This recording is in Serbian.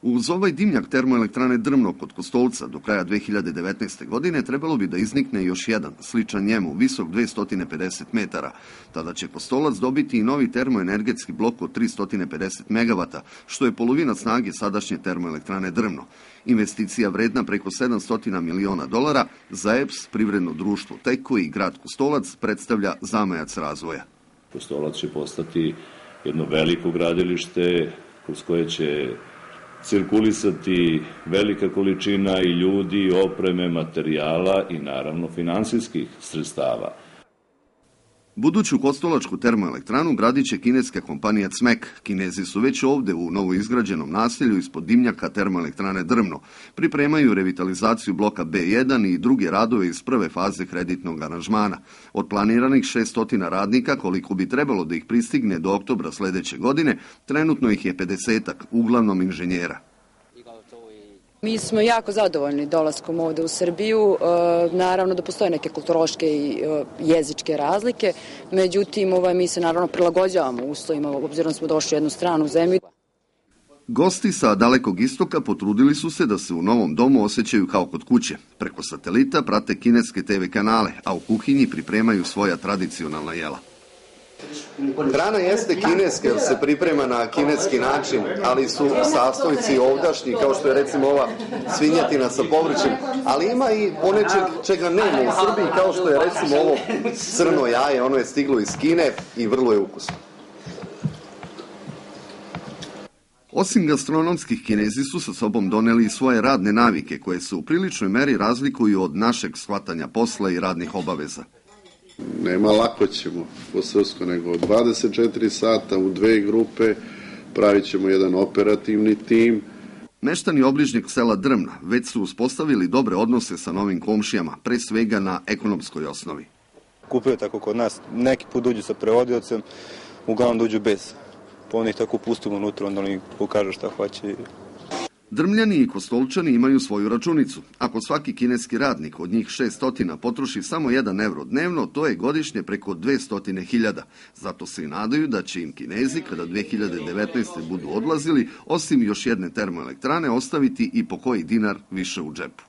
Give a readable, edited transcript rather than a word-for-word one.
Uz ovaj dimnjak termoelektrane Drmno kod Kostolca do kraja 2019. godine trebalo bi da iznikne još jedan, sličan njemu, visok 250 metara. Tada će Kostolac dobiti i novi termoenergetski blok od 350 megavata, što je polovina snage sadašnje termoelektrane Drmno. Investicija vredna preko $700 miliona za EPS, privredno društvo Teko i grad Kostolac predstavlja zamajac razvoja. Kostolac će postati jedno veliko gradilište kroz koje će cirkulisati velika količina i ljudi, opreme, materijala i naravno finansijskih sredstava. Buduću kostolačku termoelektranu gradit će kineska kompanija CMEK. Kinezi su već ovde u novoizgrađenom naselju ispod dimnjaka termoelektrane Drmno. Pripremaju revitalizaciju bloka B1 i druge radove iz prve faze kreditnog aranžmana. Od planiranih 600 radnika, koliko bi trebalo da ih pristigne do oktobra sledeće godine, trenutno ih je 50-ak, uglavnom inženjera. Mi smo jako zadovoljni dolaskom ovde u Srbiju. Naravno da postoje neke kulturološke i jezičke razlike, međutim mi se naravno prilagođavamo uslovima, obzirom smo došli u jednu stranu zemlju. Gosti sa Dalekog istoka potrudili su se da se u novom domu osjećaju kao kod kuće. Preko satelita prate kineske TV kanale, a u kuhinji pripremaju svoja tradicionalna jela. Hrana jeste kineska jer se priprema na kineski način, ali su sastojci ovdašnji, kao što je recimo ova svinjetina sa povrćem, ali ima i ponečeg čega nema u Srbiji, kao što je recimo ovo crno jaje, ono je stiglo iz Kine i vrlo je ukusno. Osim gastronomskih, Kinezi su sa sobom doneli i svoje radne navike, koje se u priličnoj meri razlikuju od našeg shvatanja posla i radnih obaveza. Nema lako ćemo po srpsko, nego 24 sata u dve grupe pravit ćemo jedan operativni tim. Meštani obližnjeg sela Drmna već su uspostavili dobre odnose sa novim komšijama, pre svega na ekonomskoj osnovi. Kupuju tako kod nas, neki put dođu sa prevodiocem, uglavnom dođu bez. Pa oni ih tako pustimo unutra, onda oni pokažu šta hoće. Drmljani i Kostolčani imaju svoju računicu. Ako svaki kineski radnik od njih 600 potroši samo 1 evro dnevno, to je godišnje preko 200.000. Zato se i nadaju da će im Kinezi, kada 2019. budu odlazili, osim još jedne termoelektrane, ostaviti i po koji dinar više u džepu.